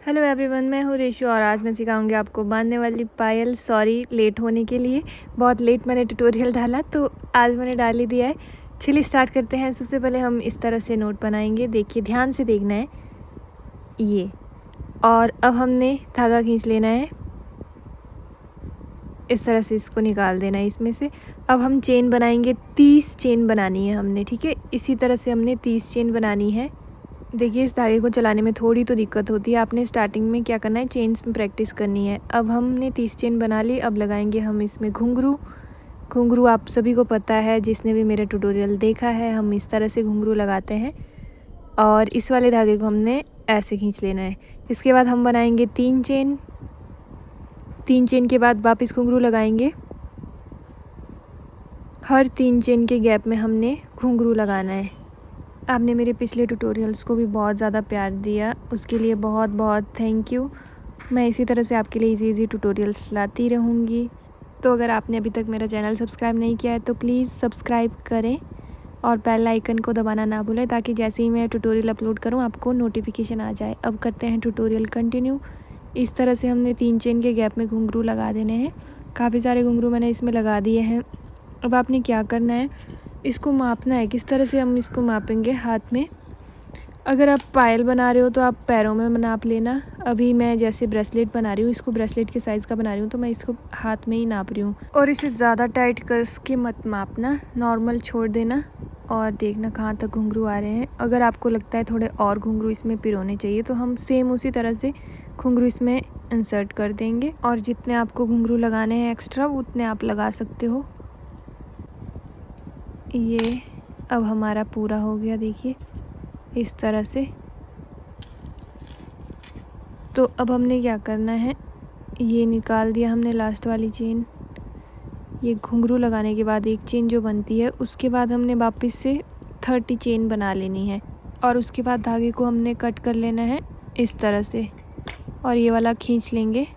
Hello everyone, मैं हूँ ऋषु और आज मैं सिखाऊंगी आपको बांधने वाली पायल। सॉरी लेट होने के लिए, बहुत लेट मैंने ट्यूटोरियल डाला तो आज मैंने डाल ही दिया है। चलिए स्टार्ट करते हैं। सबसे पहले हम इस तरह से नोट बनाएंगे। देखिए ध्यान से देखना है ये। और अब हमने धागा खींच लेना है, इस तरह से इसको निकाल देना है इसमें से। अब हम चेन बनाएंगे, 30 चेन बनानी है हमने, ठीक है। इसी तरह से हमने 30 चेन बनानी है। देखिए इस धागे को चलाने में थोड़ी तो दिक्कत होती है। आपने स्टार्टिंग में क्या करना है, चेन्स में प्रैक्टिस करनी है। अब हमने 30 चेन बना ली। अब लगाएंगे हम इसमें घुंघरू। घुंघरू आप सभी को पता है, जिसने भी मेरा ट्यूटोरियल देखा है, हम इस तरह से घुंघरू लगाते हैं। और इस वाले धागे को हमने ऐसे खींच लेना है। इसके बाद हम बनाएंगे 3 चेन। 3 चेन के बाद वापस घुंघरू लगाएंगे। हर 3 चेन के गैप में हमने घुंघरू लगाना है। आपने मेरे पिछले ट्यूटोरियल्स को भी बहुत ज़्यादा प्यार दिया, उसके लिए बहुत बहुत थैंक यू। मैं इसी तरह से आपके लिए इजी ट्यूटोरियल्स लाती रहूँगी। तो अगर आपने अभी तक मेरा चैनल सब्सक्राइब नहीं किया है तो प्लीज़ सब्सक्राइब करें और बेल आइकन को दबाना ना भूलें, ताकि जैसे ही मैं ट्यूटोरियल अपलोड करूँ आपको नोटिफिकेशन आ जाए। अब करते हैं ट्यूटोरियल कंटिन्यू। इस तरह से हमने 3 चेन के गैप में घुंघरू लगा देने हैं। काफ़ी सारे घुंघरू मैंने इसमें लगा दिए हैं। अब आपने क्या करना है, इसको मापना है। किस तरह से हम इसको मापेंगे, हाथ में। अगर आप पायल बना रहे हो तो आप पैरों में नाप लेना। अभी मैं जैसे ब्रेसलेट बना रही हूँ, इसको ब्रेसलेट के साइज़ का बना रही हूँ, तो मैं इसको हाथ में ही नाप रही हूँ। और इसे ज़्यादा टाइट कस के मत मापना, नॉर्मल छोड़ देना और देखना कहाँ तक घुंघरू आ रहे हैं। अगर आपको लगता है थोड़े और घुंघरू इसमें पिरोने चाहिए तो हम सेम उसी तरह से घुंघरू इसमें इंसर्ट कर देंगे। और जितने आपको घुंघरू लगाने हैं एक्स्ट्रा, उतने आप लगा सकते हो। ये अब हमारा पूरा हो गया, देखिए इस तरह से। तो अब हमने क्या करना है, ये निकाल दिया हमने लास्ट वाली चेन। ये घुंघरू लगाने के बाद एक चेन जो बनती है, उसके बाद हमने वापस से 30 चेन बना लेनी है। और उसके बाद धागे को हमने कट कर लेना है इस तरह से, और ये वाला खींच लेंगे।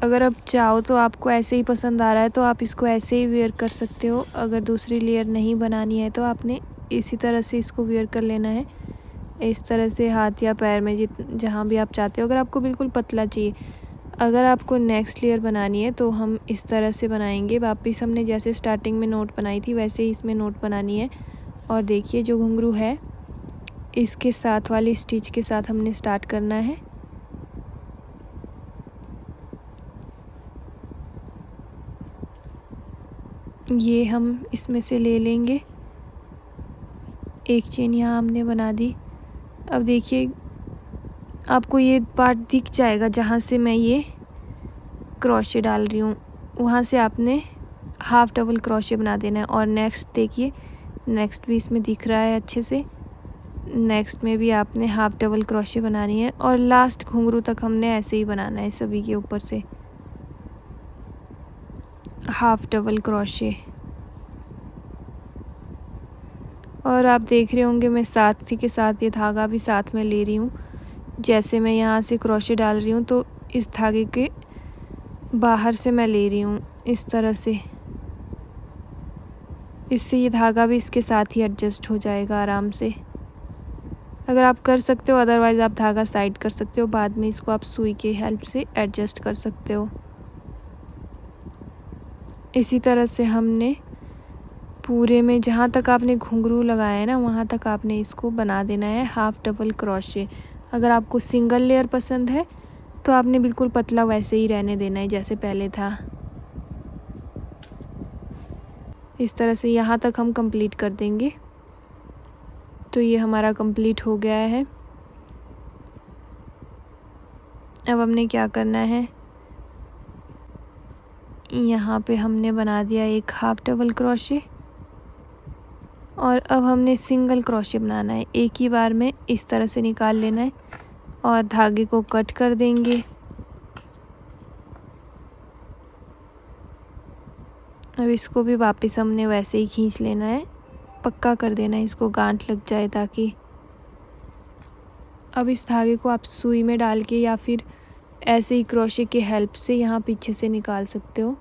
अगर आप चाहो तो आपको ऐसे ही पसंद आ रहा है तो आप इसको ऐसे ही वेयर कर सकते हो। अगर दूसरी लेयर नहीं बनानी है तो आपने इसी तरह से इसको वेयर कर लेना है, इस तरह से हाथ या पैर में, जहाँ भी आप चाहते हो। अगर आपको बिल्कुल पतला चाहिए, अगर आपको नेक्स्ट लेयर बनानी है तो हम इस तरह से बनाएंगे। वापस हमने जैसे स्टार्टिंग में नोट बनाई थी वैसे ही इसमें नोट बनानी है। और देखिए जो घुंघरू है, इसके साथ वाली स्टिच के साथ हमने स्टार्ट करना है। ये हम इसमें से ले लेंगे। एक चेन यहाँ हमने बना दी। अब देखिए आपको ये पार्ट दिख जाएगा जहाँ से मैं ये क्रोशे डाल रही हूँ, वहाँ से आपने हाफ डबल क्रोशे बना देना है। और नेक्स्ट देखिए, नेक्स्ट भी इसमें दिख रहा है अच्छे से। नेक्स्ट में भी आपने हाफ डबल क्रोशे बनानी है और लास्ट घुंघरू तक हमने ऐसे ही बनाना है, सभी के ऊपर से हाफ डबल क्रोशे। और आप देख रहे होंगे मैं साथ ही के साथ ये धागा भी साथ में ले रही हूँ। जैसे मैं यहाँ से क्रोशे डाल रही हूँ तो इस धागे के बाहर से मैं ले रही हूँ इस तरह से। इससे ये धागा भी इसके साथ ही एडजस्ट हो जाएगा आराम से। अगर आप कर सकते हो, अदरवाइज़ आप धागा साइड कर सकते हो, बाद में इसको आप सुई के हेल्प से एडजस्ट कर सकते हो। इसी तरह से हमने पूरे में जहाँ तक आपने घुंघरू लगाया है ना, वहाँ तक आपने इसको बना देना है हाफ डबल क्रोशे। अगर आपको सिंगल लेयर पसंद है तो आपने बिल्कुल पतला वैसे ही रहने देना है जैसे पहले था। इस तरह से यहाँ तक हम कंप्लीट कर देंगे। तो ये हमारा कंप्लीट हो गया है। अब हमने क्या करना है, यहाँ पे हमने बना दिया एक हाफ डबल क्रोशे और अब हमने सिंगल क्रोशे बनाना है। एक ही बार में इस तरह से निकाल लेना है और धागे को कट कर देंगे। अब इसको भी वापस हमने वैसे ही खींच लेना है, पक्का कर देना है इसको, गांठ लग जाए ताकि। अब इस धागे को आप सुई में डाल के या फिर ऐसे ही क्रोशे की हेल्प से यहाँ पीछे से निकाल सकते हो।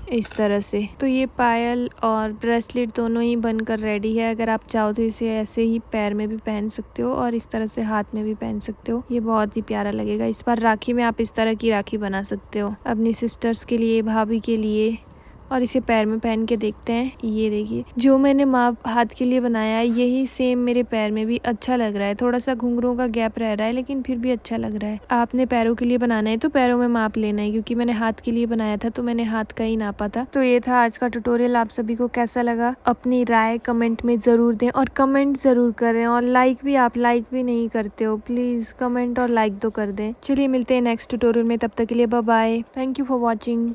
इस तरह से। तो ये पायल और ब्रेसलेट दोनों ही बनकर रेडी है। अगर आप चाहो तो इसे ऐसे ही पैर में भी पहन सकते हो और इस तरह से हाथ में भी पहन सकते हो। ये बहुत ही प्यारा लगेगा। इस बार राखी में आप इस तरह की राखी बना सकते हो अपनी सिस्टर्स के लिए, भाभी के लिए। और इसे पैर में पहन के देखते हैं। ये देखिए, जो मैंने माँ हाथ के लिए बनाया है यही सेम मेरे पैर में भी अच्छा लग रहा है। थोड़ा सा घुंघरूओं का गैप रह रहा है लेकिन फिर भी अच्छा लग रहा है। आपने पैरों के लिए बनाना है तो पैरों में माप लेना है, क्योंकि मैंने हाथ के लिए बनाया था तो मैंने हाथ का ही नापा था। तो ये था आज का ट्यूटोरियल। आप सभी को कैसा लगा अपनी राय कमेंट में ज़रूर दें और कमेंट ज़रूर करें। और लाइक भी, आप लाइक भी नहीं करते हो, प्लीज़ कमेंट और लाइक तो कर दें। चलिए मिलते हैं नेक्स्ट ट्यूटोरियल में, तब तक के लिए bye bye. Thank you for watching.